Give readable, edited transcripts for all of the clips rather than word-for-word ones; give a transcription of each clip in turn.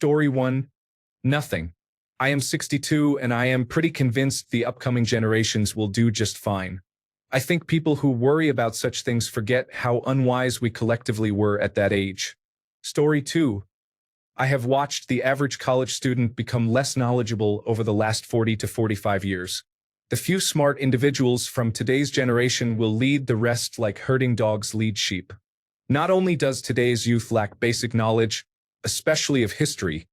Story 1. Nothing. I am 62 and I am pretty convinced the upcoming generations will do just fine. I think people who worry about such things forget how unwise we collectively were at that age. Story 2. I have watched the average college student become less knowledgeable over the last 40 to 45 years. The few smart individuals from today's generation will lead the rest like herding dogs lead sheep. Not only does today's youth lack basic knowledge, especially of history,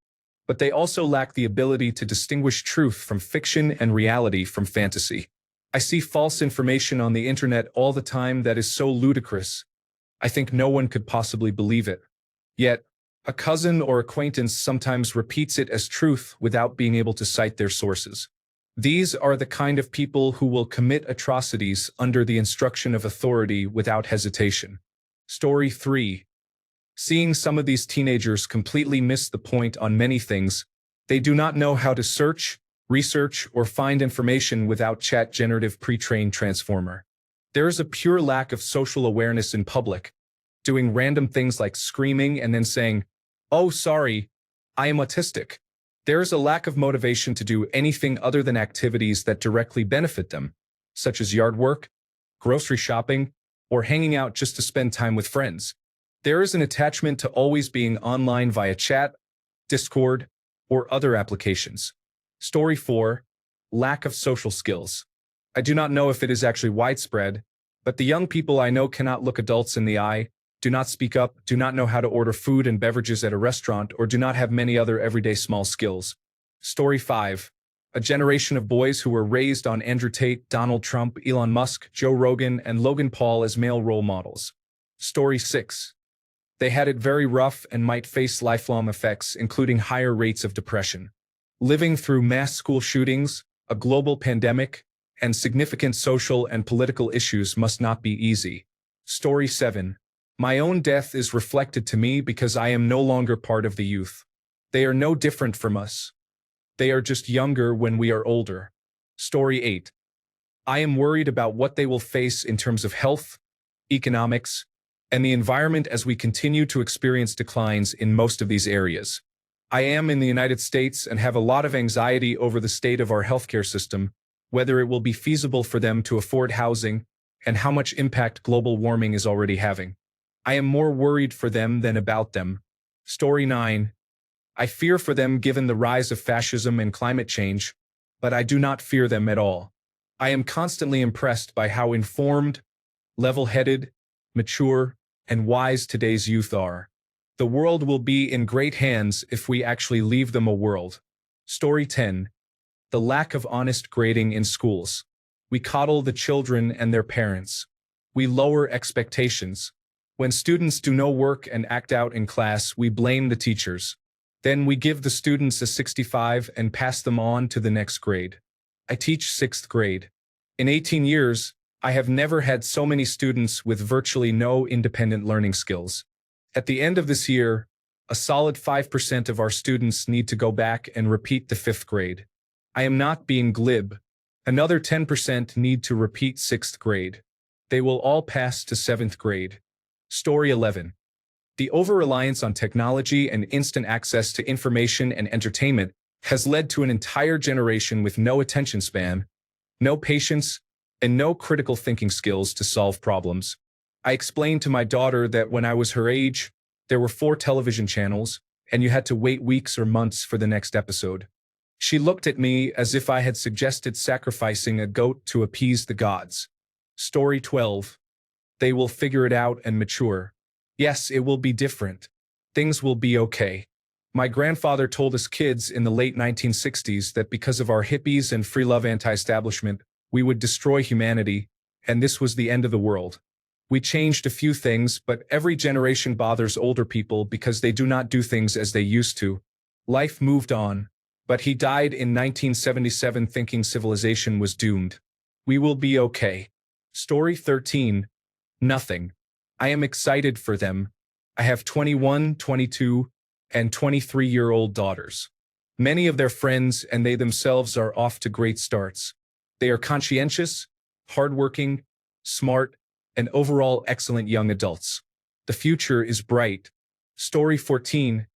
but they also lack the ability to distinguish truth from fiction and reality from fantasy. I see false information on the internet all the time that is so ludicrous. I think no one could possibly believe it. Yet, a cousin or acquaintance sometimes repeats it as truth without being able to cite their sources. These are the kind of people who will commit atrocities under the instruction of authority without hesitation. Story 3. Seeing some of these teenagers completely miss the point on many things. They do not know how to search, research, or find information without chat generative pre-trained transformer. There is a pure lack of social awareness in public, doing random things like screaming and then saying, "Oh, sorry, I am autistic." There is a lack of motivation to do anything other than activities that directly benefit them, such as yard work, grocery shopping, or hanging out just to spend time with friends. There is an attachment to always being online via chat, Discord, or other applications. Story 4. Lack of social skills. I do not know if it is actually widespread, but the young people I know cannot look adults in the eye, do not speak up, do not know how to order food and beverages at a restaurant, or do not have many other everyday small skills. Story 5. A generation of boys who were raised on Andrew Tate, Donald Trump, Elon Musk, Joe Rogan, and Logan Paul as male role models. Story 6. They had it very rough and might face lifelong effects, including higher rates of depression. Living through mass school shootings, a global pandemic, and significant social and political issues must not be easy. Story 7. My own death is reflected to me because I am no longer part of the youth. They are no different from us. They are just younger when we are older. Story 8. I am worried about what they will face in terms of health, economics, and the environment as we continue to experience declines in most of these areas. I am in the United States and have a lot of anxiety over the state of our healthcare system, whether it will be feasible for them to afford housing, and how much impact global warming is already having. I am more worried for them than about them. Story 9. I fear for them given the rise of fascism and climate change, but I do not fear them at all. I am constantly impressed by how informed, level-headed, mature, and wise today's youth are. The world will be in great hands if we actually leave them a world. Story 10. The lack of honest grading in schools. We coddle the children and their parents. We lower expectations. When students do no work and act out in class, we blame the teachers. Then we give the students a 65 and pass them on to the next grade. I teach 6th grade. In 18 years, I have never had so many students with virtually no independent learning skills. At the end of this year, a solid 5% of our students need to go back and repeat the 5th grade. I am not being glib. Another 10% need to repeat 6th grade. They will all pass to 7th grade. Story 11. The over-reliance on technology and instant access to information and entertainment has led to an entire generation with no attention span, no patience, and no critical thinking skills to solve problems. I explained to my daughter that when I was her age, there were 4 television channels, and you had to wait weeks or months for the next episode. She looked at me as if I had suggested sacrificing a goat to appease the gods. Story 12. They will figure it out and mature. Yes, it will be different. Things will be okay. My grandfather told us kids in the late 1960s that because of our hippies and free love anti-establishment, we would destroy humanity, and this was the end of the world. We changed a few things, but every generation bothers older people because they do not do things as they used to. Life moved on, but he died in 1977 thinking civilization was doomed. We will be okay. Story 13. Nothing. I am excited for them. I have 21, 22, and 23-year-old daughters. Many of their friends and they themselves are off to great starts. They are conscientious, hardworking, smart, and overall excellent young adults. The future is bright. Story 14.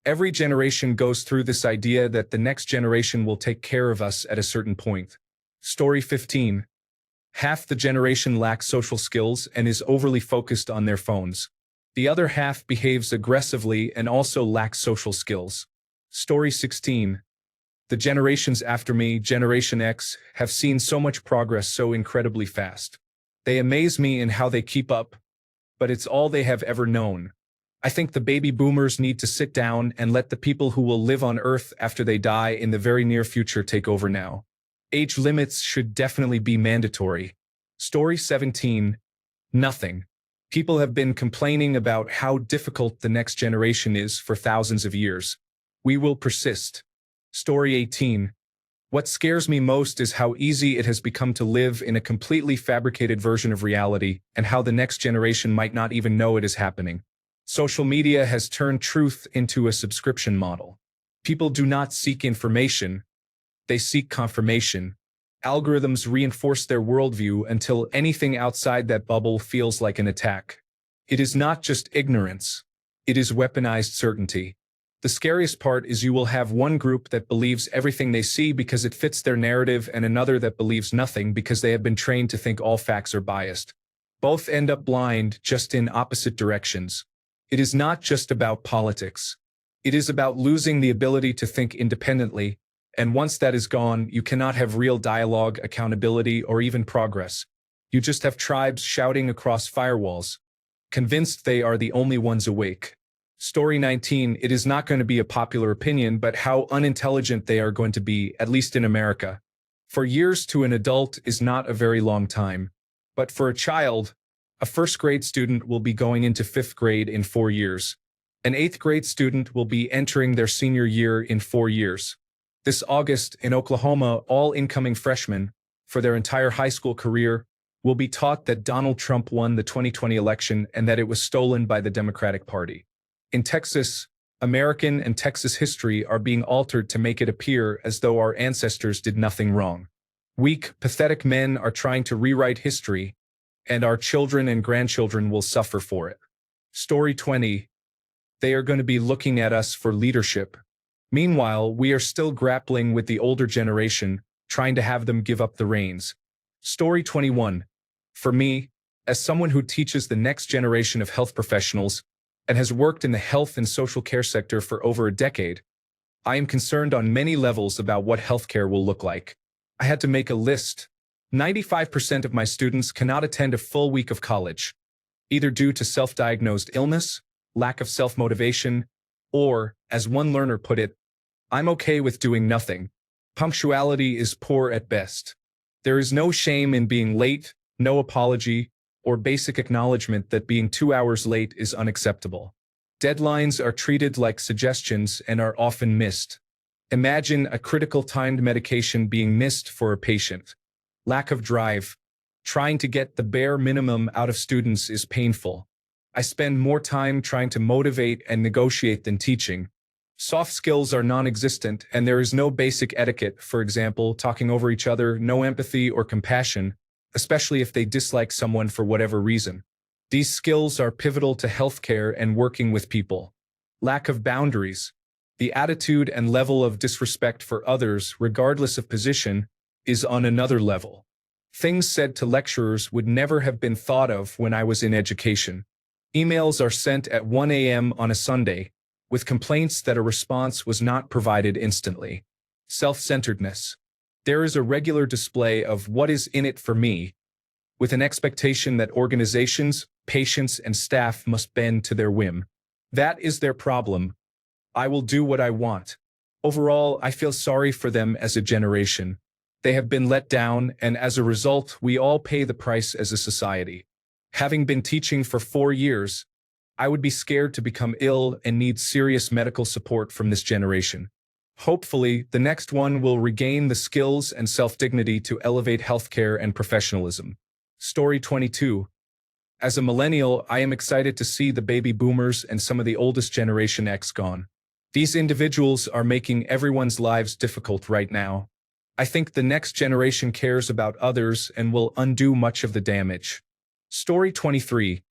Every generation goes through this idea that the next generation will take care of us at a certain point. Story 15. Half the generation lacks social skills and is overly focused on their phones. The other half behaves aggressively and also lacks social skills. Story 16. The generations after me, Generation X, have seen so much progress so incredibly fast. They amaze me in how they keep up, but it's all they have ever known. I think the baby boomers need to sit down and let the people who will live on Earth after they die in the very near future take over now. Age limits should definitely be mandatory. Story 17. Nothing. People have been complaining about how difficult the next generation is for thousands of years. We will persist. Story 18. What scares me most is how easy it has become to live in a completely fabricated version of reality and how the next generation might not even know it is happening. Social media has turned truth into a subscription model. People do not seek information, they seek confirmation. Algorithms reinforce their worldview until anything outside that bubble feels like an attack. It is not just ignorance, it is weaponized certainty. The scariest part is you will have one group that believes everything they see because it fits their narrative and another that believes nothing because they have been trained to think all facts are biased. Both end up blind, just in opposite directions. It is not just about politics. It is about losing the ability to think independently, and once that is gone, you cannot have real dialogue, accountability, or even progress. You just have tribes shouting across firewalls, convinced they are the only ones awake. Story 19. It is not going to be a popular opinion, but how unintelligent they are going to be, at least in America. For years to an adult is not a very long time. But for a child, a first-grade student will be going into fifth grade in 4 years. An eighth-grade student will be entering their senior year in 4 years. This August, in Oklahoma, all incoming freshmen, for their entire high school career, will be taught that Donald Trump won the 2020 election and that it was stolen by the Democratic Party. In Texas, American and Texas history are being altered to make it appear as though our ancestors did nothing wrong. Weak, pathetic men are trying to rewrite history, and our children and grandchildren will suffer for it. Story 20. They are going to be looking at us for leadership. Meanwhile, we are still grappling with the older generation, trying to have them give up the reins. Story 21. For me, as someone who teaches the next generation of health professionals and has worked in the health and social care sector for over a decade, I am concerned on many levels about what healthcare will look like. I had to make a list. 95% of my students cannot attend a full week of college, either due to self-diagnosed illness, lack of self-motivation, or, as one learner put it, I'm okay with doing nothing. Punctuality is poor at best. There is no shame in being late, no apology, or basic acknowledgement that being 2 hours late is unacceptable. Deadlines are treated like suggestions and are often missed. Imagine a critical timed medication being missed for a patient. Lack of drive. Trying to get the bare minimum out of students is painful. I spend more time trying to motivate and negotiate than teaching. Soft skills are non-existent, and there is no basic etiquette, for example, talking over each other, no empathy or compassion, especially if they dislike someone for whatever reason. These skills are pivotal to healthcare and working with people. Lack of boundaries. The attitude and level of disrespect for others, regardless of position, is on another level. Things said to lecturers would never have been thought of when I was in education. Emails are sent at 1 a.m. on a Sunday, with complaints that a response was not provided instantly. Self-centeredness. There is a regular display of what is in it for me, with an expectation that organizations, patients, and staff must bend to their whim. That is their problem. I will do what I want. Overall, I feel sorry for them as a generation. They have been let down, and as a result, we all pay the price as a society. Having been teaching for 4 years, I would be scared to become ill and need serious medical support from this generation. Hopefully, the next one will regain the skills and self-dignity to elevate healthcare and professionalism. Story 22. As a millennial, I am excited to see the baby boomers and some of the oldest Generation X gone. These individuals are making everyone's lives difficult right now. I think the next generation cares about others and will undo much of the damage. Story 23.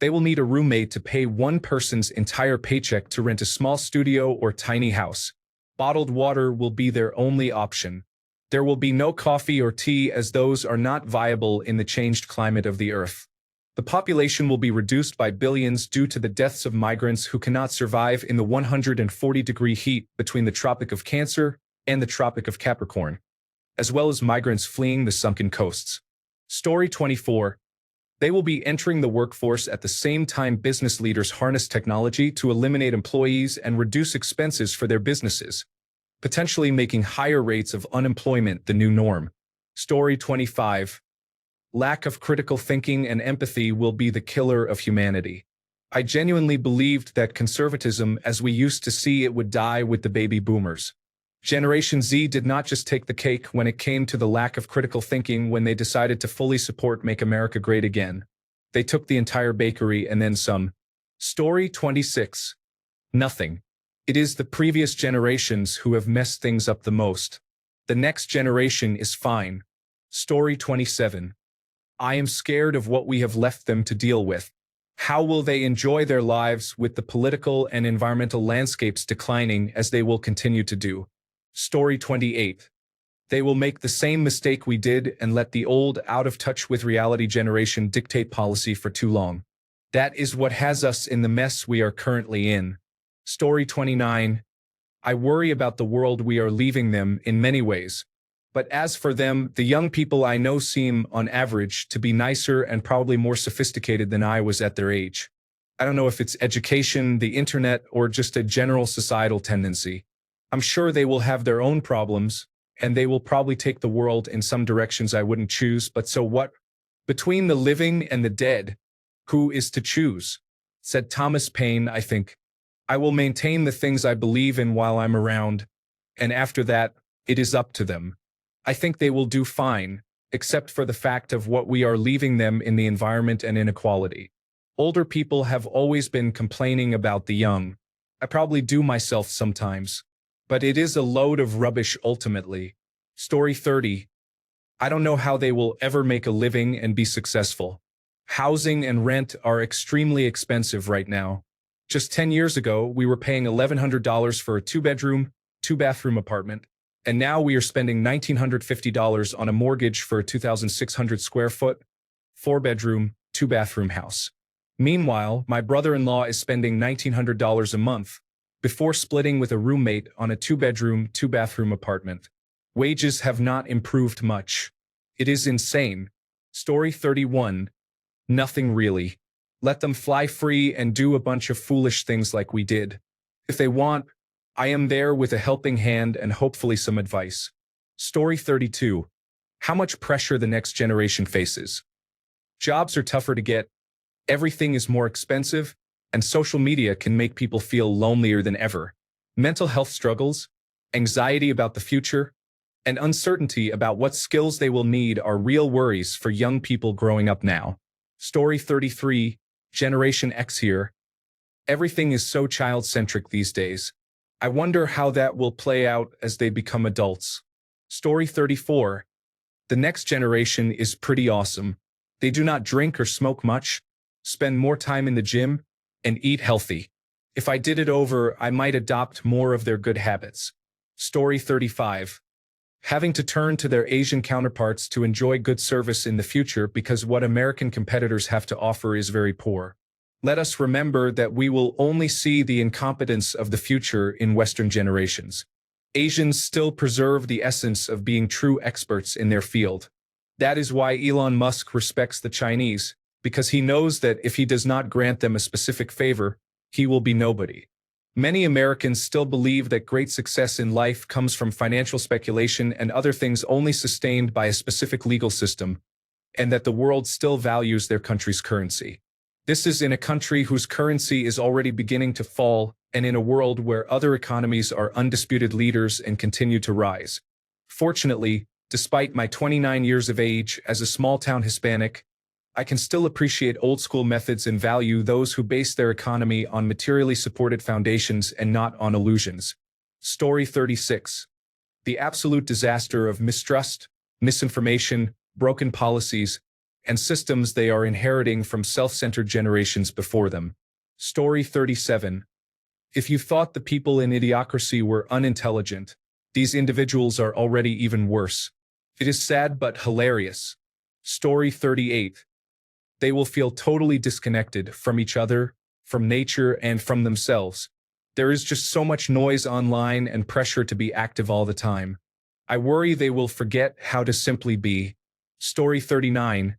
They will need a roommate to pay one person's entire paycheck to rent a small studio or tiny house. Bottled water will be their only option. There will be no coffee or tea as those are not viable in the changed climate of the Earth. The population will be reduced by billions due to the deaths of migrants who cannot survive in the 140-degree heat between the Tropic of Cancer and the Tropic of Capricorn, as well as migrants fleeing the sunken coasts. Story 24. They will be entering the workforce at the same time business leaders harness technology to eliminate employees and reduce expenses for their businesses, potentially making higher rates of unemployment the new norm. Story 25. Lack of critical thinking and empathy will be the killer of humanity. I genuinely believed that conservatism, as we used to see it, would die with the baby boomers. Generation Z did not just take the cake when it came to the lack of critical thinking when they decided to fully support Make America Great Again. They took the entire bakery and then some. Story 26. Nothing. It is the previous generations who have messed things up the most. The next generation is fine. Story 27. I am scared of what we have left them to deal with. How will they enjoy their lives with the political and environmental landscapes declining as they will continue to do? Story 28. They will make the same mistake we did and let the old, out-of-touch with reality generation dictate policy for too long. That is what has us in the mess we are currently in. Story 29. I worry about the world we are leaving them in many ways. But as for them, the young people I know seem, on average, to be nicer and probably more sophisticated than I was at their age. I don't know if it's education, the internet, or just a general societal tendency. I'm sure they will have their own problems, and they will probably take the world in some directions I wouldn't choose, but so what? Between the living and the dead, who is to choose? Said Thomas Paine, I think. I will maintain the things I believe in while I'm around, and after that, it is up to them. I think they will do fine, except for the fact of what we are leaving them in the environment and inequality. Older people have always been complaining about the young. I probably do myself sometimes. But it is a load of rubbish ultimately. Story 30. I don't know how they will ever make a living and be successful. Housing and rent are extremely expensive right now. Just 10 years ago, we were paying $1,100 for a 2-bedroom, 2-bathroom apartment, and now we are spending $1,950 on a mortgage for a 2,600 square foot, 4-bedroom, 2-bathroom house. Meanwhile, my brother-in-law is spending $1,900 a month, before splitting with a roommate on a 2-bedroom, 2-bathroom apartment. Wages have not improved much. It is insane. Story 31. Nothing really. Let them fly free and do a bunch of foolish things like we did. If they want, I am there with a helping hand and hopefully some advice. Story 32. How much pressure the next generation faces. Jobs are tougher to get. Everything is more expensive. And social media can make people feel lonelier than ever. Mental health struggles, anxiety about the future, and uncertainty about what skills they will need are real worries for young people growing up now. Story 33. Generation X here. Everything is so child-centric these days. I wonder how that will play out as they become adults. Story 34. The next generation is pretty awesome. They do not drink or smoke much, spend more time in the gym, and eat healthy. If I did it over, I might adopt more of their good habits. Story 35. Having to turn to their Asian counterparts to enjoy good service in the future because what American competitors have to offer is very poor. Let us remember that we will only see the incompetence of the future in Western generations. Asians still preserve the essence of being true experts in their field. That is why Elon Musk respects the Chinese, because he knows that if he does not grant them a specific favor, he will be nobody. Many Americans still believe that great success in life comes from financial speculation and other things only sustained by a specific legal system, and that the world still values their country's currency. This is in a country whose currency is already beginning to fall, and in a world where other economies are undisputed leaders and continue to rise. Fortunately, despite my 29 years of age as a small-town Hispanic, I can still appreciate old-school methods and value those who base their economy on materially supported foundations and not on illusions. Story 36. The absolute disaster of mistrust, misinformation, broken policies, and systems they are inheriting from self-centered generations before them. Story 37. If you thought the people in Idiocracy were unintelligent, these individuals are already even worse. It is sad but hilarious. Story 38. They will feel totally disconnected from each other, from nature, and from themselves. There is just so much noise online and pressure to be active all the time. I worry they will forget how to simply be. Story 39.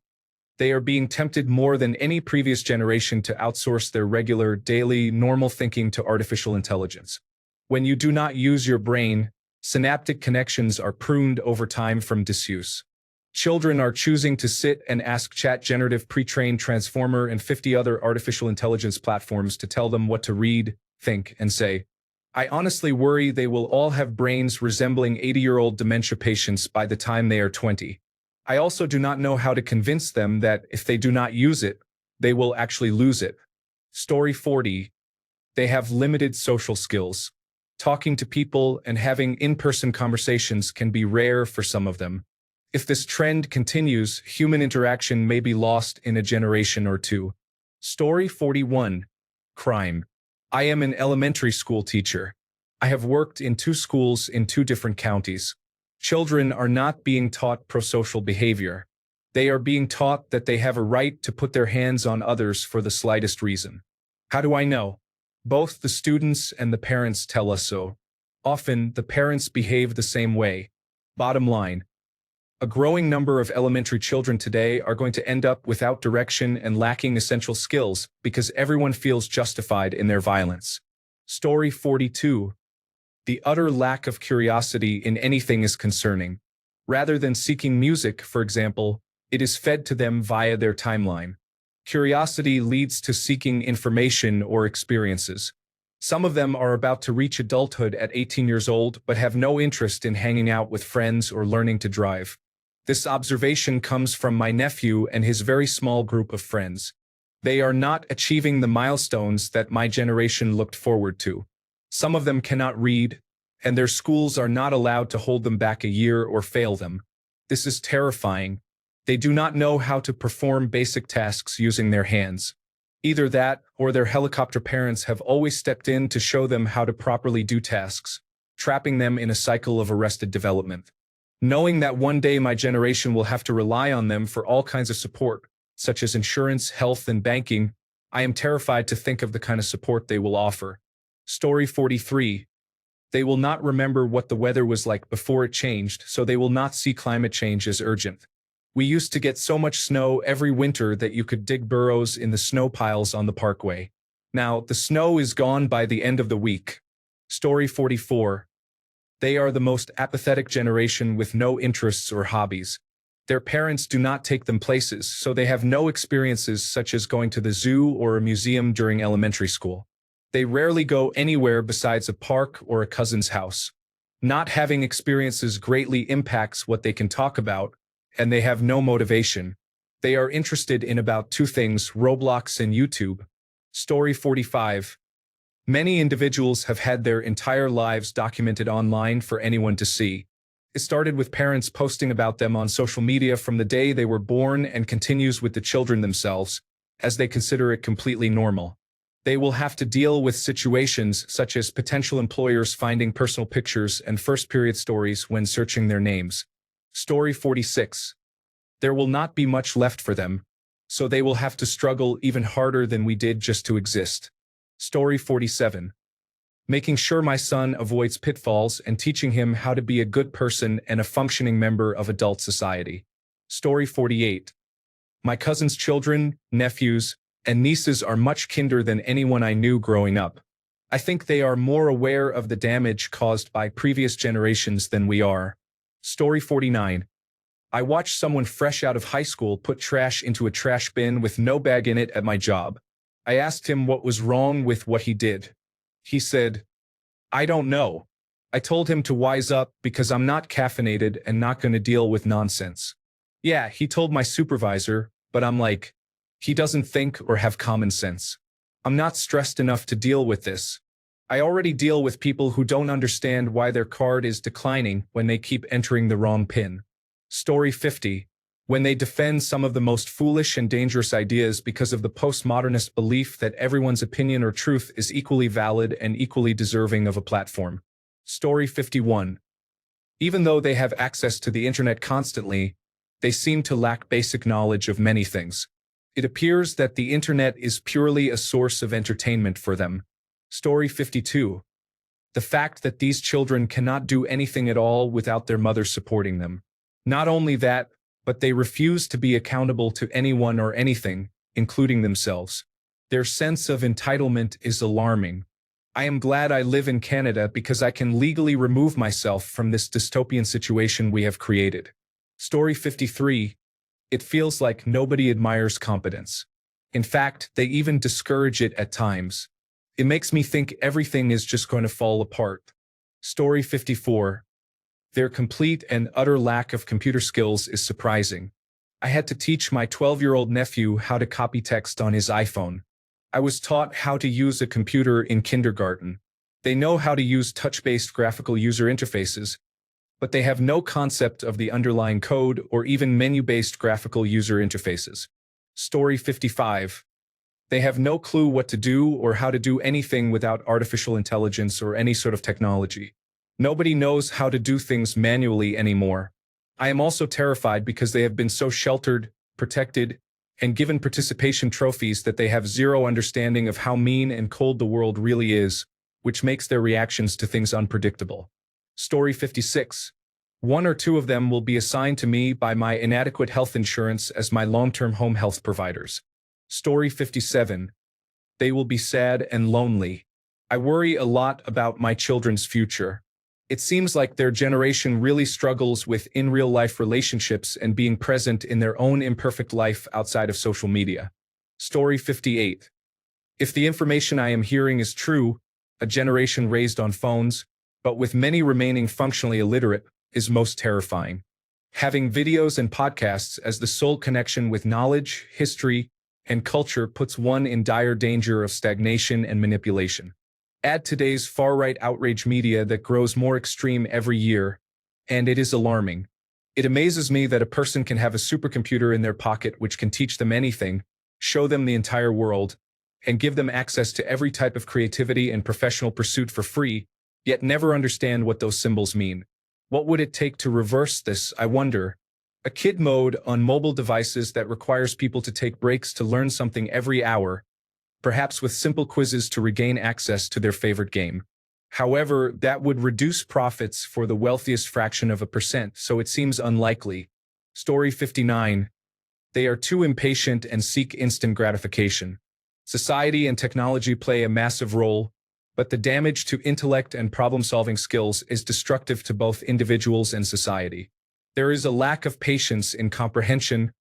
They are being tempted more than any previous generation to outsource their regular, daily, normal thinking to artificial intelligence. When you do not use your brain, synaptic connections are pruned over time from disuse. Children are choosing to sit and ask Chat Generative Pre-trained Transformer and 50 other artificial intelligence platforms to tell them what to read, think, and say. I honestly worry they will all have brains resembling 80-year-old dementia patients by the time they are 20. I also do not know how to convince them that if they do not use it, they will actually lose it. Story 40. They have limited social skills. Talking to people and having in-person conversations can be rare for some of them. If this trend continues, human interaction may be lost in a generation or two. Story 41. Crime. I am an elementary school teacher. I have worked in 2 schools in 2 different counties. Children are not being taught prosocial behavior. They are being taught that they have a right to put their hands on others for the slightest reason. How do I know? Both the students and the parents tell us so. Often, the parents behave the same way. Bottom line. A growing number of elementary children today are going to end up without direction and lacking essential skills because everyone feels justified in their violence. Story 42. The utter lack of curiosity in anything is concerning. Rather than seeking music, for example, it is fed to them via their timeline. Curiosity leads to seeking information or experiences. Some of them are about to reach adulthood at 18 years old but have no interest in hanging out with friends or learning to drive. This observation comes from my nephew and his very small group of friends. They are not achieving the milestones that my generation looked forward to. Some of them cannot read, and their schools are not allowed to hold them back a year or fail them. This is terrifying. They do not know how to perform basic tasks using their hands. Either that, or their helicopter parents have always stepped in to show them how to properly do tasks, trapping them in a cycle of arrested development. Knowing that one day my generation will have to rely on them for all kinds of support, such as insurance, health, and banking, I am terrified to think of the kind of support they will offer. Story 43. They will not remember what the weather was like before it changed, so they will not see climate change as urgent. We used to get so much snow every winter that you could dig burrows in the snow piles on the parkway. Now, the snow is gone by the end of the week. Story 44. They are the most apathetic generation with no interests or hobbies. Their parents do not take them places, so they have no experiences such as going to the zoo or a museum during elementary school. They rarely go anywhere besides a park or a cousin's house. Not having experiences greatly impacts what they can talk about, and they have no motivation. They are interested in about 2 things: Roblox and YouTube. Story 45. Many individuals have had their entire lives documented online for anyone to see. It started with parents posting about them on social media from the day they were born and continues with the children themselves, as they consider it completely normal. They will have to deal with situations such as potential employers finding personal pictures and first-period stories when searching their names. Story 46. There will not be much left for them, so they will have to struggle even harder than we did just to exist. Story 47. Making sure my son avoids pitfalls and teaching him how to be a good person and a functioning member of adult society. Story 48. My cousin's children, nephews, and nieces are much kinder than anyone I knew growing up. I think they are more aware of the damage caused by previous generations than we are. Story 49. I watched someone fresh out of high school put trash into a trash bin with no bag in it at my job. I asked him what was wrong with what he did. He said, "I don't know." I told him to wise up because I'm not caffeinated and not going to deal with nonsense. Yeah, he told my supervisor, but I'm like, he doesn't think or have common sense. I'm not stressed enough to deal with this. I already deal with people who don't understand why their card is declining when they keep entering the wrong PIN. Story 50. when they defend some of the most foolish and dangerous ideas because of the postmodernist belief that everyone's opinion or truth is equally valid and equally deserving of a platform. Story 51. Even though they have access to the internet constantly, they seem to lack basic knowledge of many things. It appears that the internet is purely a source of entertainment for them. Story 52. The fact that these children cannot do anything at all without their mother supporting them. Not only that, but they refuse to be accountable to anyone or anything, including themselves. Their sense of entitlement is alarming. I am glad I live in Canada because I can legally remove myself from this dystopian situation we have created. Story 53. It feels like nobody admires competence. In fact, they even discourage it at times. It makes me think everything is just going to fall apart. Story 54. Their complete and utter lack of computer skills is surprising. I had to teach my 12-year-old nephew how to copy text on his iPhone. I was taught how to use a computer in kindergarten. They know how to use touch-based graphical user interfaces, but they have no concept of the underlying code or even menu-based graphical user interfaces. Story 55. They have no clue what to do or how to do anything without artificial intelligence or any sort of technology. Nobody knows how to do things manually anymore. I am also terrified because they have been so sheltered, protected, and given participation trophies that they have zero understanding of how mean and cold the world really is, which makes their reactions to things unpredictable. Story 56. One or two of them will be assigned to me by my inadequate health insurance as my long-term home health providers. Story 57. They will be sad and lonely. I worry a lot about my children's future. It seems like their generation really struggles with in-real-life relationships and being present in their own imperfect life outside of social media. Story 58. If the information I am hearing is true, a generation raised on phones, but with many remaining functionally illiterate, is most terrifying. Having videos and podcasts as the sole connection with knowledge, history, and culture puts one in dire danger of stagnation and manipulation. Add today's far-right outrage media that grows more extreme every year, and it is alarming. It amazes me that a person can have a supercomputer in their pocket which can teach them anything, show them the entire world, and give them access to every type of creativity and professional pursuit for free, yet never understand what those symbols mean. What would it take to reverse this, I wonder? A kid mode on mobile devices that requires people to take breaks to learn something every hour, perhaps with simple quizzes to regain access to their favorite game. However, that would reduce profits for the wealthiest fraction of a percent, so it seems unlikely. Story 59. They are too impatient and seek instant gratification. Society and technology play a massive role, but the damage to intellect and problem-solving skills is destructive to both individuals and society. There is a lack of patience in comprehension,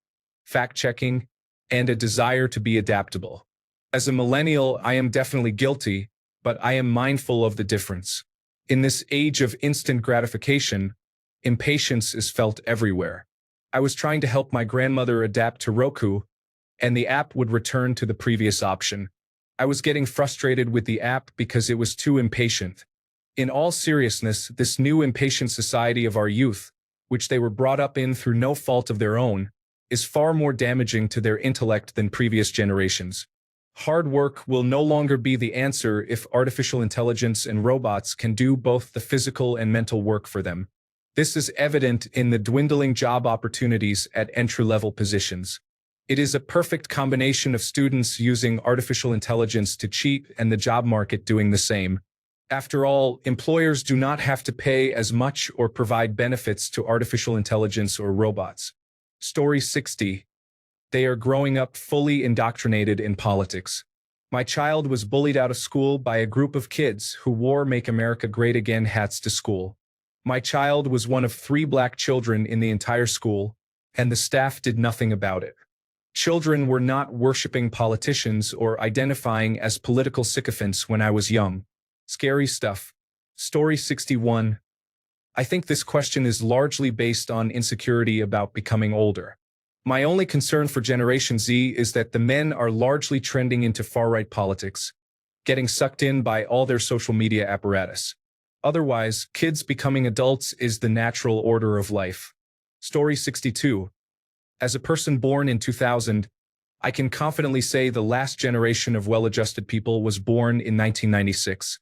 fact-checking, and a desire to be adaptable. As a millennial, I am definitely guilty, but I am mindful of the difference. In this age of instant gratification, impatience is felt everywhere. I was trying to help my grandmother adapt to Roku, and the app would return to the previous option. I was getting frustrated with the app because it was too impatient. In all seriousness, this new impatient society of our youth, which they were brought up in through no fault of their own, is far more damaging to their intellect than previous generations. Hard work will no longer be the answer if artificial intelligence and robots can do both the physical and mental work for them. This is evident in the dwindling job opportunities at entry-level positions. It is a perfect combination of students using artificial intelligence to cheat and the job market doing the same. After all, employers do not have to pay as much or provide benefits to artificial intelligence or robots. Story 60. They are growing up fully indoctrinated in politics. My child was bullied out of school by a group of kids who wore Make America Great Again hats to school. My child was one of 3 black children in the entire school, and the staff did nothing about it. Children were not worshiping politicians or identifying as political sycophants when I was young. Scary stuff. Story 61. I think this question is largely based on insecurity about becoming older. My only concern for Generation Z is that the men are largely trending into far-right politics, getting sucked in by all their social media apparatus. Otherwise, kids becoming adults is the natural order of life. Story 62. As a person born in 2000, I can confidently say the last generation of well-adjusted people was born in 1996.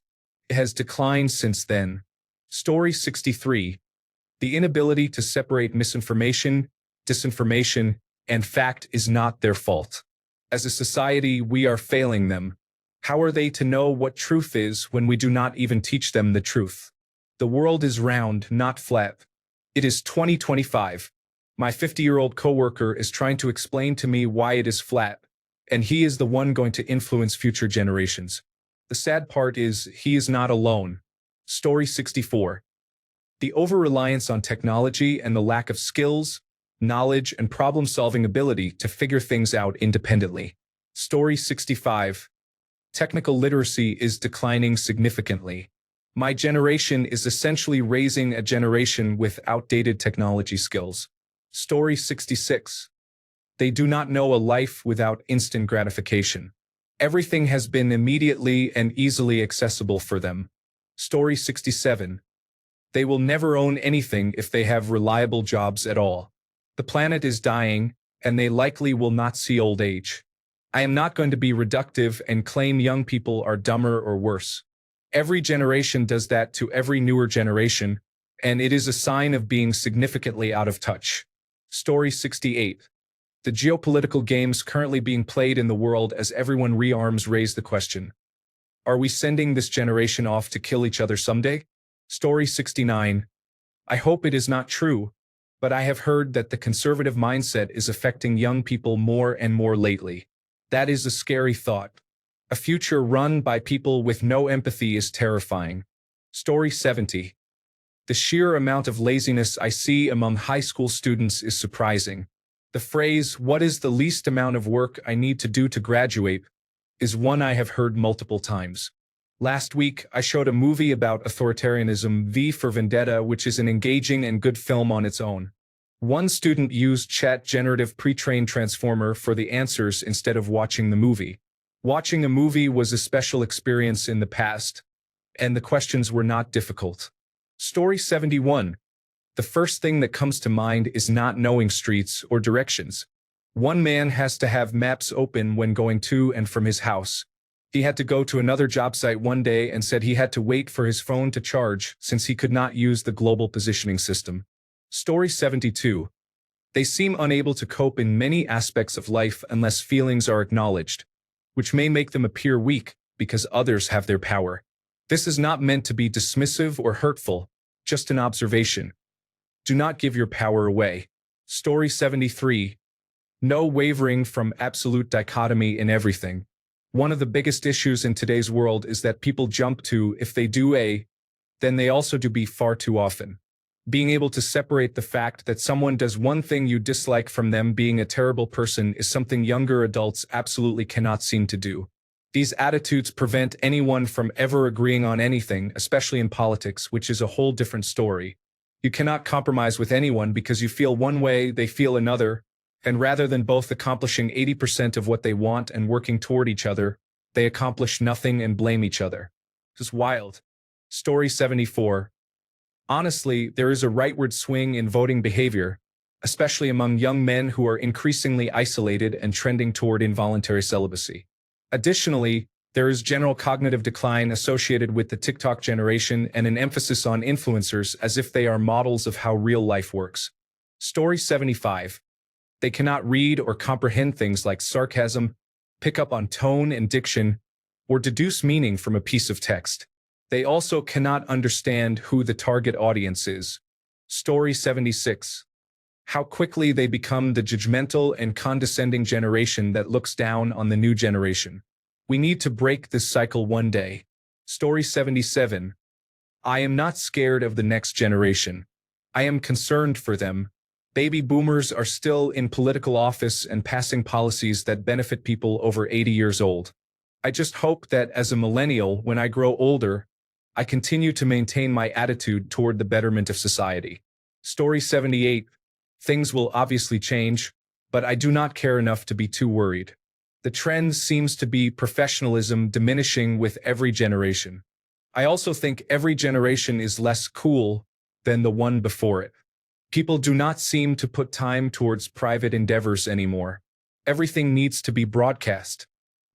It has declined since then. Story 63. The inability to separate misinformation, disinformation, and fact is not their fault. As a society, we are failing them. How are they to know what truth is when we do not even teach them the truth? The world is round, not flat. It is 2025. My 50-year-old coworker is trying to explain to me why it is flat, and he is the one going to influence future generations. The sad part is, he is not alone. Story 64. The over-reliance on technology and the lack of skills, knowledge, and problem-solving ability to figure things out independently. Story 65. Technical literacy is declining significantly. My generation is essentially raising a generation with outdated technology skills. Story 66. They do not know a life without instant gratification. Everything has been immediately and easily accessible for them. Story 67. They will never own anything if they have reliable jobs at all. The planet is dying, and they likely will not see old age. I am not going to be reductive and claim young people are dumber or worse. Every generation does that to every newer generation, and it is a sign of being significantly out of touch. Story 68. The geopolitical games currently being played in the world as everyone rearms raise the question. Are we sending this generation off to kill each other someday? Story 69. I hope it is not true, but I have heard that the conservative mindset is affecting young people more and more lately. That is a scary thought. A future run by people with no empathy is terrifying. Story 70. The sheer amount of laziness I see among high school students is surprising. The phrase, "What is the least amount of work I need to do to graduate?" is one I have heard multiple times. Last week, I showed a movie about authoritarianism, V for Vendetta, which is an engaging and good film on its own. One student used Chat Generative Pre-trained Transformer for the answers instead of watching the movie. Watching a movie was a special experience in the past, and the questions were not difficult. Story 71. The first thing that comes to mind is not knowing streets or directions. One man has to have maps open when going to and from his house. He had to go to another job site one day and said he had to wait for his phone to charge since he could not use the global positioning system. Story 72. They seem unable to cope in many aspects of life unless feelings are acknowledged, which may make them appear weak because others have their power. This is not meant to be dismissive or hurtful, just an observation. Do not give your power away. Story 73. No wavering from absolute dichotomy in everything. One of the biggest issues in today's world is that people jump to, if they do A, then they also do B far too often. Being able to separate the fact that someone does one thing you dislike from them being a terrible person is something younger adults absolutely cannot seem to do. These attitudes prevent anyone from ever agreeing on anything, especially in politics, which is a whole different story. You cannot compromise with anyone because you feel one way, they feel another, and rather than both accomplishing 80% of what they want and working toward each other, they accomplish nothing and blame each other. It's wild. Story 74. Honestly, there is a rightward swing in voting behavior, especially among young men who are increasingly isolated and trending toward involuntary celibacy. Additionally, there is general cognitive decline associated with the TikTok generation and an emphasis on influencers as if they are models of how real life works. Story 75. They cannot read or comprehend things like sarcasm, pick up on tone and diction, or deduce meaning from a piece of text. They also cannot understand who the target audience is. Story 76. How quickly they become the judgmental and condescending generation that looks down on the new generation. We need to break this cycle one day. Story 77. I am not scared of the next generation. I am concerned for them. Baby boomers are still in political office and passing policies that benefit people over 80 years old. I just hope that as a millennial, when I grow older, I continue to maintain my attitude toward the betterment of society. Story 78. Things will obviously change, but I do not care enough to be too worried. The trend seems to be professionalism diminishing with every generation. I also think every generation is less cool than the one before it. People do not seem to put time towards private endeavors anymore. Everything needs to be broadcast.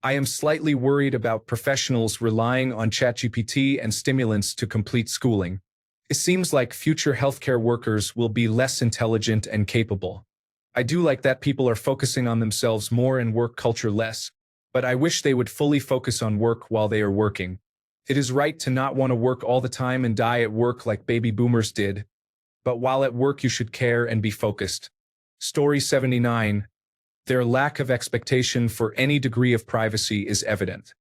I am slightly worried about professionals relying on ChatGPT and stimulants to complete schooling. It seems like future healthcare workers will be less intelligent and capable. I do like that people are focusing on themselves more and work culture less, but I wish they would fully focus on work while they are working. It is right to not want to work all the time and die at work like baby boomers did, but while at work you should care and be focused. Story 79. Their lack of expectation for any degree of privacy is evident.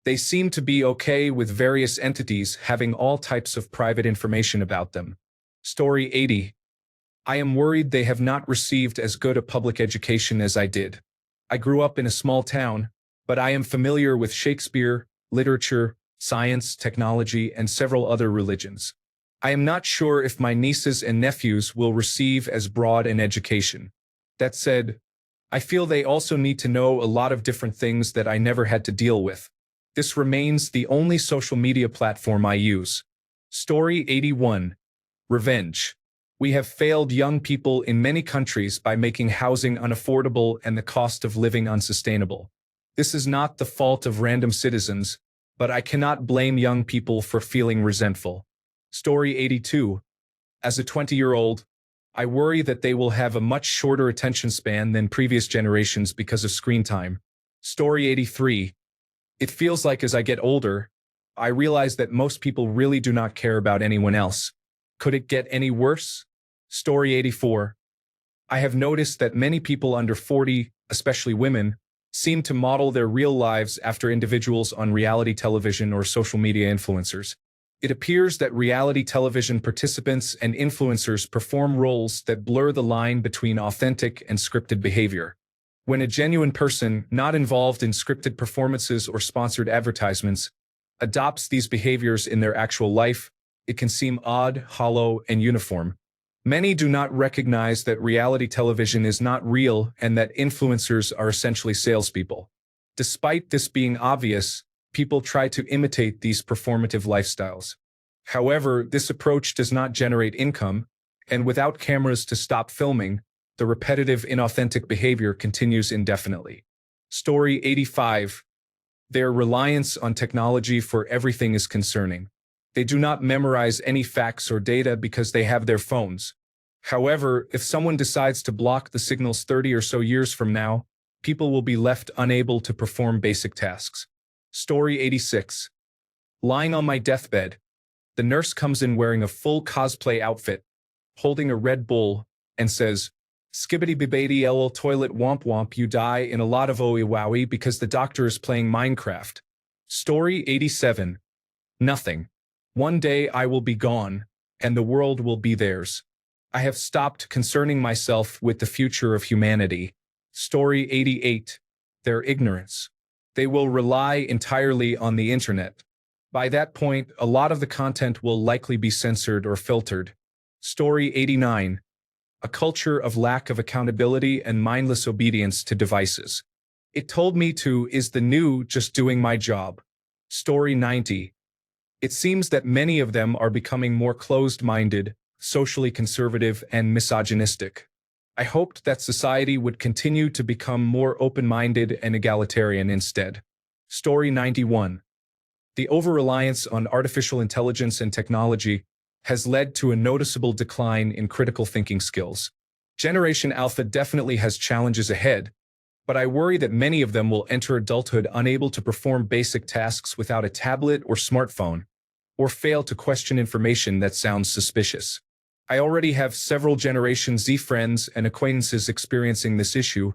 They seem to be okay with various entities having all types of private information about them. Story 80. I am worried they have not received as good a public education as I did. I grew up in a small town, but I am familiar with Shakespeare, literature, science, technology, and several other religions. I am not sure if my nieces and nephews will receive as broad an education. That said, I feel they also need to know a lot of different things that I never had to deal with. This remains the only social media platform I use. Story 81. Revenge. We have failed young people in many countries by making housing unaffordable and the cost of living unsustainable. This is not the fault of random citizens, but I cannot blame young people for feeling resentful. Story 82. As a 20-year-old, I worry that they will have a much shorter attention span than previous generations because of screen time. Story 83. It feels like as I get older, I realize that most people really do not care about anyone else. Could it get any worse? Story 84. I have noticed that many people under 40, especially women, seem to model their real lives after individuals on reality television or social media influencers. It appears that reality television participants and influencers perform roles that blur the line between authentic and scripted behavior. When a genuine person, not involved in scripted performances or sponsored advertisements, adopts these behaviors in their actual life, it can seem odd, hollow, and uniform. Many do not recognize that reality television is not real and that influencers are essentially salespeople. Despite this being obvious, people try to imitate these performative lifestyles. However, this approach does not generate income, and without cameras to stop filming, the repetitive, inauthentic behavior continues indefinitely. Story 85. Their reliance on technology for everything is concerning. They do not memorize any facts or data because they have their phones. However, if someone decides to block the signals 30 or so years from now, people will be left unable to perform basic tasks. Story 86. Lying on my deathbed, the nurse comes in wearing a full cosplay outfit, holding a Red Bull, and says, "Skibbity bibbity lol toilet womp womp, you die in a lot of owie wowie because the doctor is playing Minecraft." Story 87. Nothing. One day I will be gone, and the world will be theirs. I have stopped concerning myself with the future of humanity. Story 88. Their ignorance. They will rely entirely on the internet. By that point, a lot of the content will likely be censored or filtered. Story 89. A culture of lack of accountability and mindless obedience to devices. It told me to is the new just doing my job. Story 90. It seems that many of them are becoming more closed-minded, socially conservative, and misogynistic. I hoped that society would continue to become more open-minded and egalitarian instead. Story 91. The over-reliance on artificial intelligence and technology has led to a noticeable decline in critical thinking skills. Generation Alpha definitely has challenges ahead, but I worry that many of them will enter adulthood unable to perform basic tasks without a tablet or smartphone, or fail to question information that sounds suspicious. I already have several Generation Z friends and acquaintances experiencing this issue,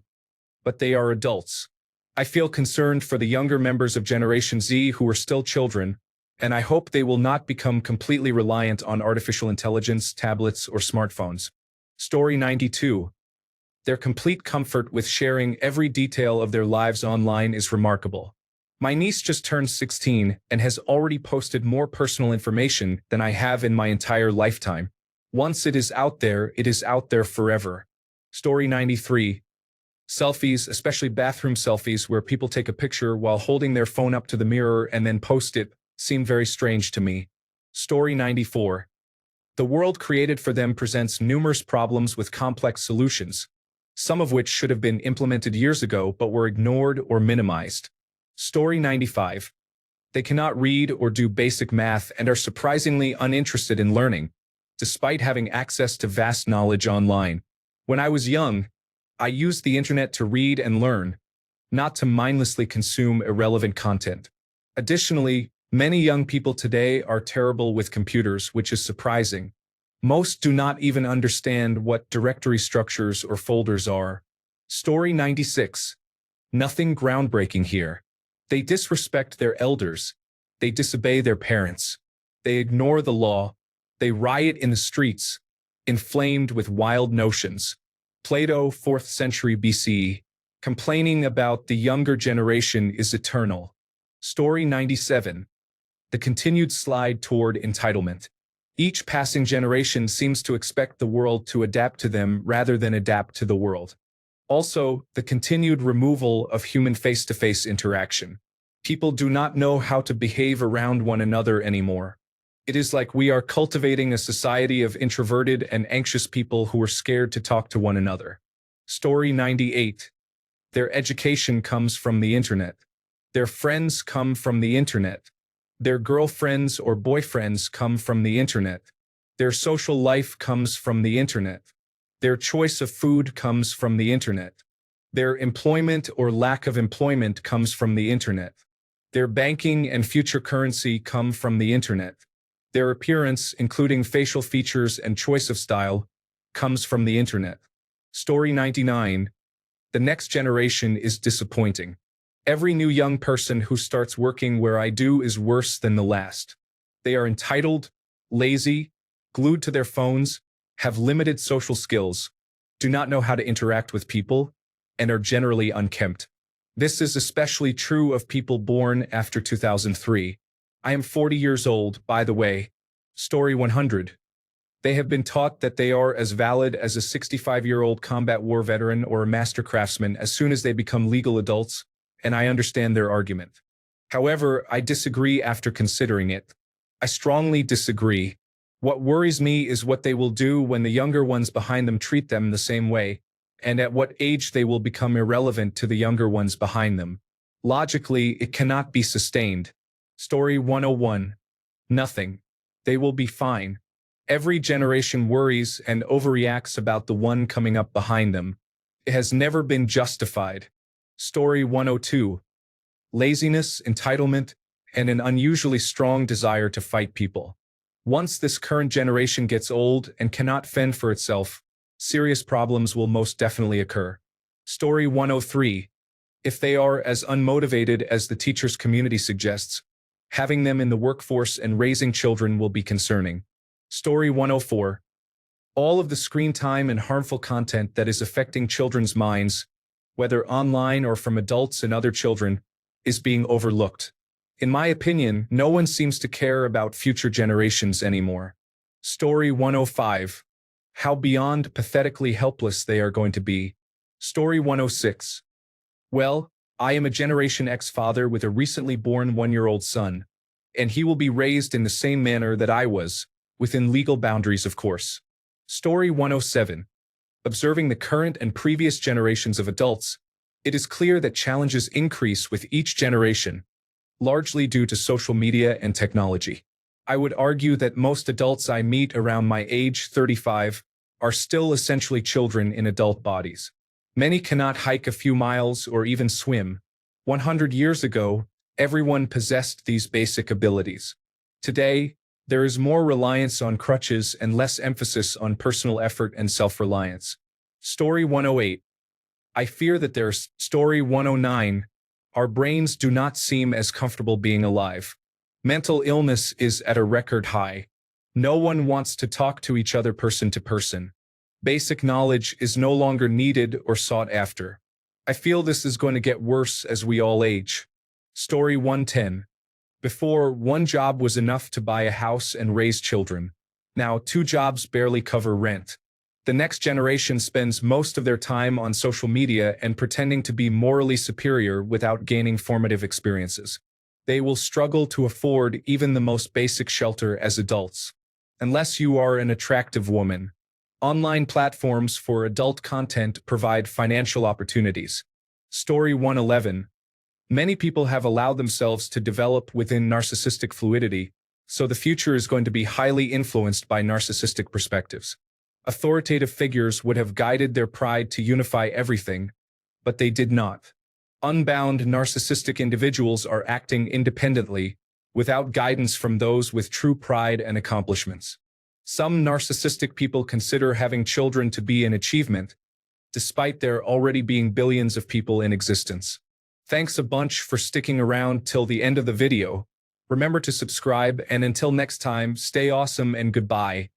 but they are adults. I feel concerned for the younger members of Generation Z who are still children, and I hope they will not become completely reliant on artificial intelligence, tablets, or smartphones. Story 92. Their complete comfort with sharing every detail of their lives online is remarkable. My niece just turned 16 and has already posted more personal information than I have in my entire lifetime. Once it is out there forever. Story 93. Selfies, especially bathroom selfies where people take a picture while holding their phone up to the mirror and then post it, seem very strange to me. Story 94. The world created for them presents numerous problems with complex solutions, some of which should have been implemented years ago but were ignored or minimized. Story 95. They cannot read or do basic math and are surprisingly uninterested in learning, despite having access to vast knowledge online. When I was young, I used the internet to read and learn, not to mindlessly consume irrelevant content. Additionally, many young people today are terrible with computers, which is surprising. Most do not even understand what directory structures or folders are. Story 96. Nothing groundbreaking here. They disrespect their elders. They disobey their parents. They ignore the law. They riot in the streets, inflamed with wild notions. Plato, 4th century BCE. Complaining about the younger generation is eternal. Story 97. The continued slide toward entitlement. Each passing generation seems to expect the world to adapt to them rather than adapt to the world. Also, the continued removal of human face-to-face interaction. People do not know how to behave around one another anymore. It is like we are cultivating a society of introverted and anxious people who are scared to talk to one another. Story 98. Their education comes from the internet. Their friends come from the internet. Their girlfriends or boyfriends come from the internet. Their social life comes from the internet. Their choice of food comes from the internet. Their employment or lack of employment comes from the internet. Their banking and future currency come from the internet. Their appearance, including facial features and choice of style, comes from the internet. Story 99. The next generation is disappointing. Every new young person who starts working where I do is worse than the last. They are entitled, lazy, glued to their phones, have limited social skills, do not know how to interact with people, and are generally unkempt. This is especially true of people born after 2003. I am 40 years old, by the way. Story 100. They have been taught that they are as valid as a 65-year-old combat war veteran or a master craftsman as soon as they become legal adults, and I understand their argument. However, I disagree after considering it. I strongly disagree. What worries me is what they will do when the younger ones behind them treat them the same way, and at what age they will become irrelevant to the younger ones behind them. Logically, it cannot be sustained. Story 101. Nothing. They will be fine. Every generation worries and overreacts about the one coming up behind them. It has never been justified. Story 102. Laziness, entitlement, and an unusually strong desire to fight people. Once this current generation gets old and cannot fend for itself, serious problems will most definitely occur. Story 103. If they are as unmotivated as the teachers' community suggests, having them in the workforce and raising children will be concerning. Story 104. All of the screen time and harmful content that is affecting children's minds, whether online or from adults and other children, is being overlooked. In my opinion, no one seems to care about future generations anymore. Story 105. How beyond pathetically helpless they are going to be. Story 106. Well, I am a Generation X father with a recently born 1-year-old son, and he will be raised in the same manner that I was, within legal boundaries, of course. Story 107. Observing the current and previous generations of adults, it is clear that challenges increase with each generation, largely due to social media and technology. I would argue that most adults I meet around my age, 35, are still essentially children in adult bodies. Many cannot hike a few miles or even swim. 100 years ago, everyone possessed these basic abilities. Today, there is more reliance on crutches and less emphasis on personal effort and self-reliance. Story 108. I fear that there's Story 109. Our brains do not seem as comfortable being alive. Mental illness is at a record high. No one wants to talk to each other person to person. Basic knowledge is no longer needed or sought after. I feel this is going to get worse as we all age. Story 110. Before, one job was enough to buy a house and raise children. Now, 2 jobs barely cover rent. The next generation spends most of their time on social media and pretending to be morally superior without gaining formative experiences. They will struggle to afford even the most basic shelter as adults. Unless you are an attractive woman. Online platforms for adult content provide financial opportunities. Story 111. Many people have allowed themselves to develop within narcissistic fluidity, so the future is going to be highly influenced by narcissistic perspectives. Authoritative figures would have guided their pride to unify everything, but they did not. Unbound narcissistic individuals are acting independently, without guidance from those with true pride and accomplishments. Some narcissistic people consider having children to be an achievement, despite there already being billions of people in existence. Thanks a bunch for sticking around till the end of the video. Remember to subscribe, and until next time, stay awesome and goodbye.